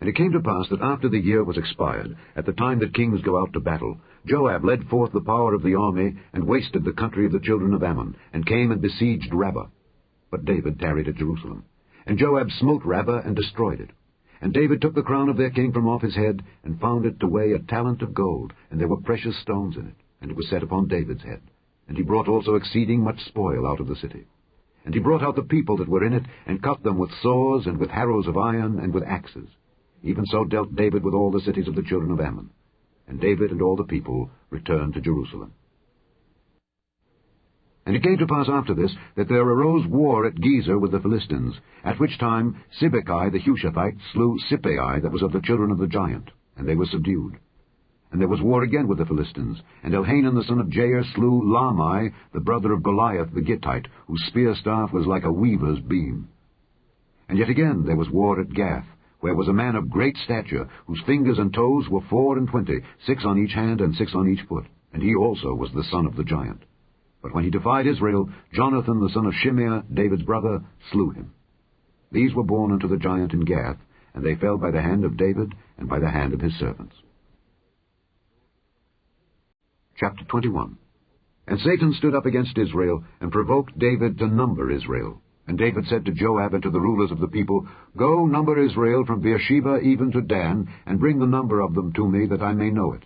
it came to pass that after the year was expired, at the time that kings go out to battle, Joab led forth the power of the army, and wasted the country of the children of Ammon, and came and besieged Rabbah. But David tarried at Jerusalem. And Joab smote Rabbah and destroyed it. And David took the crown of their king from off his head, and found it to weigh a talent of gold, and there were precious stones in it, and it was set upon David's head. And he brought also exceeding much spoil out of the city. And he brought out the people that were in it, and cut them with saws, and with harrows of iron, and with axes. Even so dealt David with all the cities of the children of Ammon. And David and all the people returned to Jerusalem. And it came to pass after this, that there arose war at Gezer with the Philistines, at which time Sibbechai the Hushathite slew Sippai that was of the children of the giant, and they were subdued. And there was war again with the Philistines, and Elhanan the son of Jair slew Lahmi, the brother of Goliath the Gittite, whose spear staff was like a weaver's beam. And yet again there was war at Gath, where was a man of great stature, whose fingers and toes were 24, 6 on each hand and 6 on each foot, and he also was the son of the giant. But when he defied Israel, Jonathan the son of Shimeah, David's brother, slew him. These were born unto the giant in Gath, and they fell by the hand of David and by the hand of his servants. Chapter 21. And Satan stood up against Israel, and provoked David to number Israel. And David said to Joab and to the rulers of the people, Go, number Israel from Beersheba even to Dan, and bring the number of them to me, that I may know it.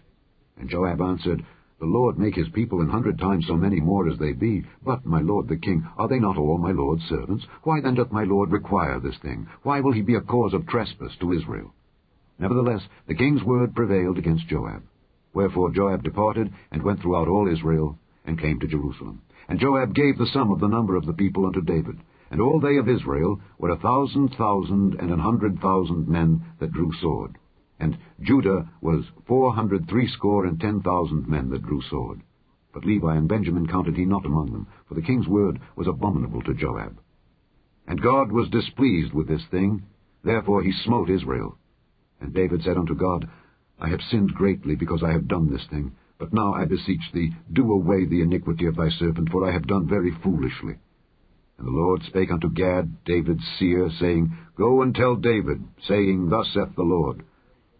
And Joab answered, The Lord make his people 100 times so many more as they be. But, my lord the king, are they not all my lord's servants? Why then doth my lord require this thing? Why will he be a cause of trespass to Israel? Nevertheless, the king's word prevailed against Joab. Wherefore Joab departed, and went throughout all Israel, and came to Jerusalem. And Joab gave the sum of the number of the people unto David. And all they of Israel were 1,000,000 and 100,000 men that drew sword. And Judah was 460,010 men that drew sword. But Levi and Benjamin counted he not among them, for the king's word was abominable to Joab. And God was displeased with this thing, therefore he smote Israel. And David said unto God, I have sinned greatly, because I have done this thing. But now I beseech thee, do away the iniquity of thy servant, for I have done very foolishly. And the Lord spake unto Gad, David's seer, saying, Go and tell David, saying, Thus saith the Lord,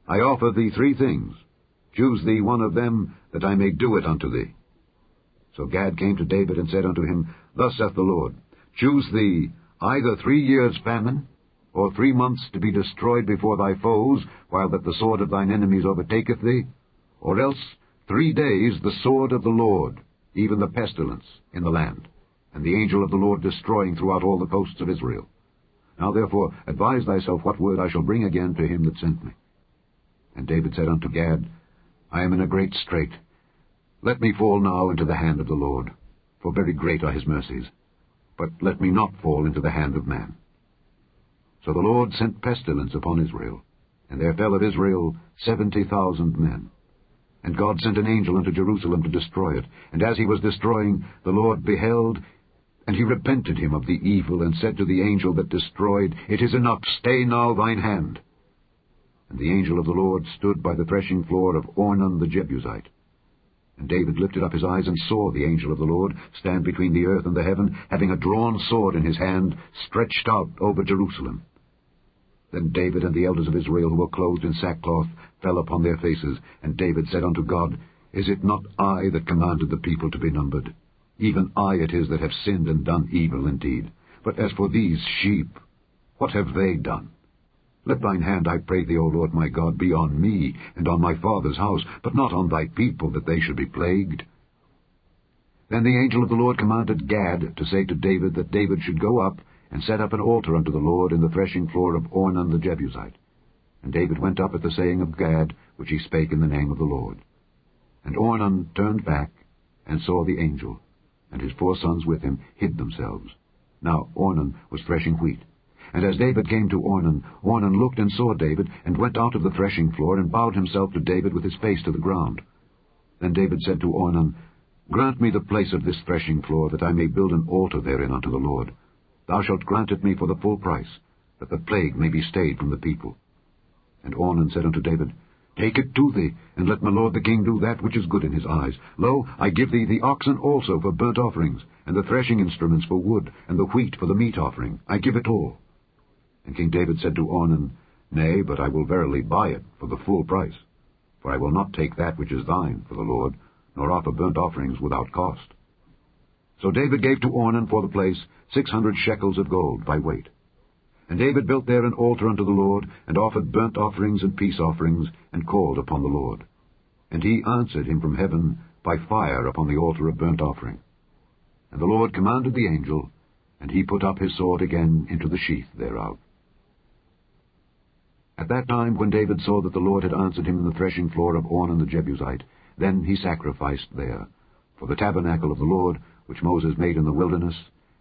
I offer thee 3 things. Choose thee one of them, that I may do it unto thee. So Gad came to David, and said unto him, Thus saith the Lord, Choose thee either 3 years' famine, or 3 months to be destroyed before thy foes, while that the sword of thine enemies overtaketh thee, or else 3 days the sword of the Lord, even the pestilence, in the land, and the angel of the Lord destroying throughout all the coasts of Israel. Now therefore advise thyself what word I shall bring again to him that sent me. And David said unto Gad, I am in a great strait. Let me fall now into the hand of the Lord, for very great are his mercies. But let me not fall into the hand of man. So the Lord sent pestilence upon Israel, and there fell of Israel 70,000 men. And God sent an angel unto Jerusalem to destroy it. And as he was destroying, the Lord beheld, and he repented him of the evil, and said to the angel that destroyed, It is enough, stay now thine hand. And the angel of the Lord stood by the threshing floor of Ornan the Jebusite. And David lifted up his eyes, and saw the angel of the Lord stand between the earth and the heaven, having a drawn sword in his hand, stretched out over Jerusalem. Then David and the elders of Israel, who were clothed in sackcloth, fell upon their faces. And David said unto God, Is it not I that commanded the people to be numbered? Even I it is that have sinned and done evil indeed. But as for these sheep, what have they done? Let thine hand, I pray thee, O Lord my God, be on me and on my father's house, but not on thy people, that they should be plagued. Then the angel of the Lord commanded Gad to say to David that David should go up and set up an altar unto the Lord in the threshing floor of Ornan the Jebusite. And David went up at the saying of Gad, which he spake in the name of the Lord. And Ornan turned back, and saw the angel, and his 4 sons with him hid themselves. Now Ornan was threshing wheat. And as David came to Ornan, Ornan looked and saw David, and went out of the threshing floor, and bowed himself to David with his face to the ground. Then David said to Ornan, Grant me the place of this threshing floor, that I may build an altar therein unto the Lord. Thou shalt grant it me for the full price, that the plague may be stayed from the people. And Ornan said unto David, Take it to thee, and let my lord the king do that which is good in his eyes. Lo, I give thee the oxen also for burnt offerings, and the threshing instruments for wood, and the wheat for the meat offering. I give it all. And King David said to Ornan, Nay, but I will verily buy it for the full price. For I will not take that which is thine for the Lord, nor offer burnt offerings without cost. So David gave to Ornan for the place 600 shekels of gold by weight. And David built there an altar unto the Lord, and offered burnt offerings and peace offerings, and called upon the Lord. And he answered him from heaven by fire upon the altar of burnt offering. And the Lord commanded the angel, and he put up his sword again into the sheath thereof. At that time, when David saw that the Lord had answered him in the threshing floor of Ornan the Jebusite, then he sacrificed there. For the tabernacle of the Lord, which Moses made in the wilderness,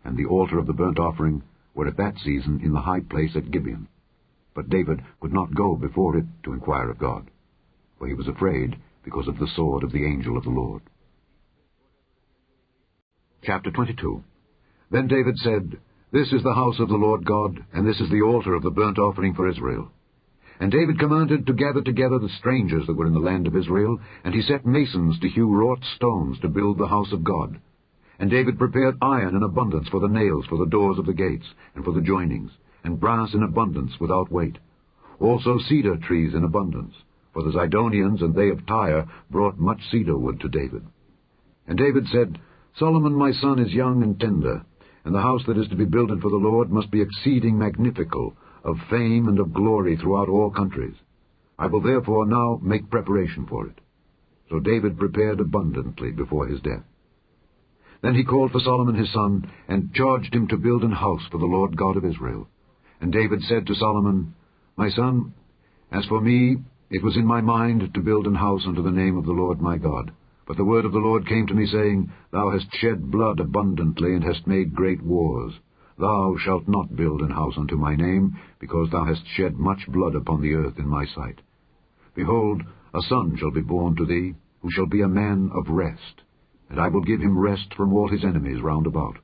and the altar of the burnt offering, were at that season in the high place at Gibeon. But David could not go before it to inquire of God, for he was afraid because of the sword of the angel of the Lord. Chapter 22. Then David said, This is the house of the Lord God, and this is the altar of the burnt offering for Israel. And David commanded to gather together the strangers that were in the land of Israel, and he set masons to hew wrought stones to build the house of God. And David prepared iron in abundance for the nails, for the doors of the gates, and for the joinings, and brass in abundance without weight. Also cedar trees in abundance, for the Zidonians and they of Tyre brought much cedar wood to David. And David said, Solomon my son is young and tender, and the house that is to be builded for the Lord must be exceeding magnifical, of fame and of glory throughout all countries. I will therefore now make preparation for it. So David prepared abundantly before his death. Then he called for Solomon his son, and charged him to build an house for the Lord God of Israel. And David said to Solomon, My son, as for me, it was in my mind to build an house unto the name of the Lord my God. But the word of the Lord came to me, saying, Thou hast shed blood abundantly, and hast made great wars. Thou shalt not build an house unto my name, because thou hast shed much blood upon the earth in my sight. Behold, a son shall be born to thee, who shall be a man of rest, and I will give him rest from all his enemies round about.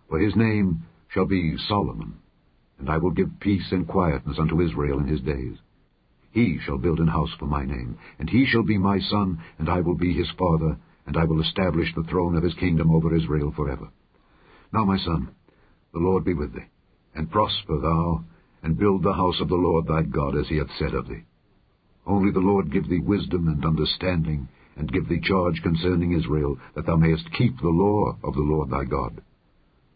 For his name shall be Solomon, and I will give peace and quietness unto Israel in his days. He shall build an house for my name, and he shall be my son, and I will be his father, and I will establish the throne of his kingdom over Israel forever. Now, my son, the Lord be with thee, and prosper thou, and build the house of the Lord thy God as he hath said of thee. Only the Lord give thee wisdom and understanding, and give thee charge concerning Israel, that thou mayest keep the law of the Lord thy God.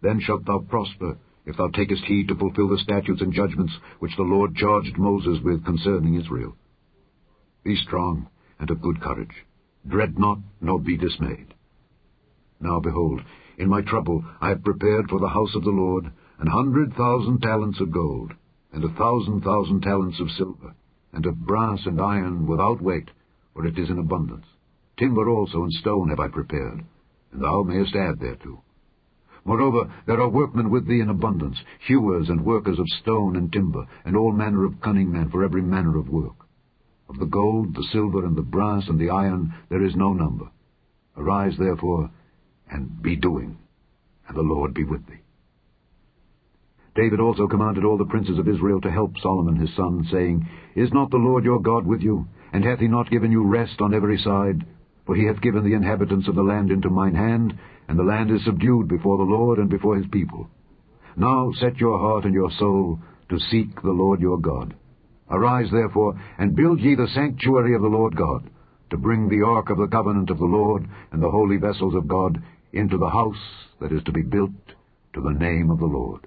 Then shalt thou prosper, if thou takest heed to fulfill the statutes and judgments which the Lord charged Moses with concerning Israel. Be strong and of good courage. Dread not, nor be dismayed. Now behold, in my trouble I have prepared for the house of the Lord 100,000 talents of gold, and 1,000,000 talents of silver, and of brass and iron without weight, for it is in abundance. Timber also and stone have I prepared, and thou mayest add thereto. Moreover, there are workmen with thee in abundance, hewers and workers of stone and timber, and all manner of cunning men for every manner of work. Of the gold, the silver, and the brass, and the iron there is no number. Arise, therefore, and be doing, and the Lord be with thee. David also commanded all the princes of Israel to help Solomon his son, saying, Is not the Lord your God with you? And hath he not given you rest on every side? For he hath given the inhabitants of the land into mine hand, and the land is subdued before the Lord and before his people. Now set your heart and your soul to seek the Lord your God. Arise, therefore, and build ye the sanctuary of the Lord God, to bring the ark of the covenant of the Lord and the holy vessels of God into the house that is to be built to the name of the Lord.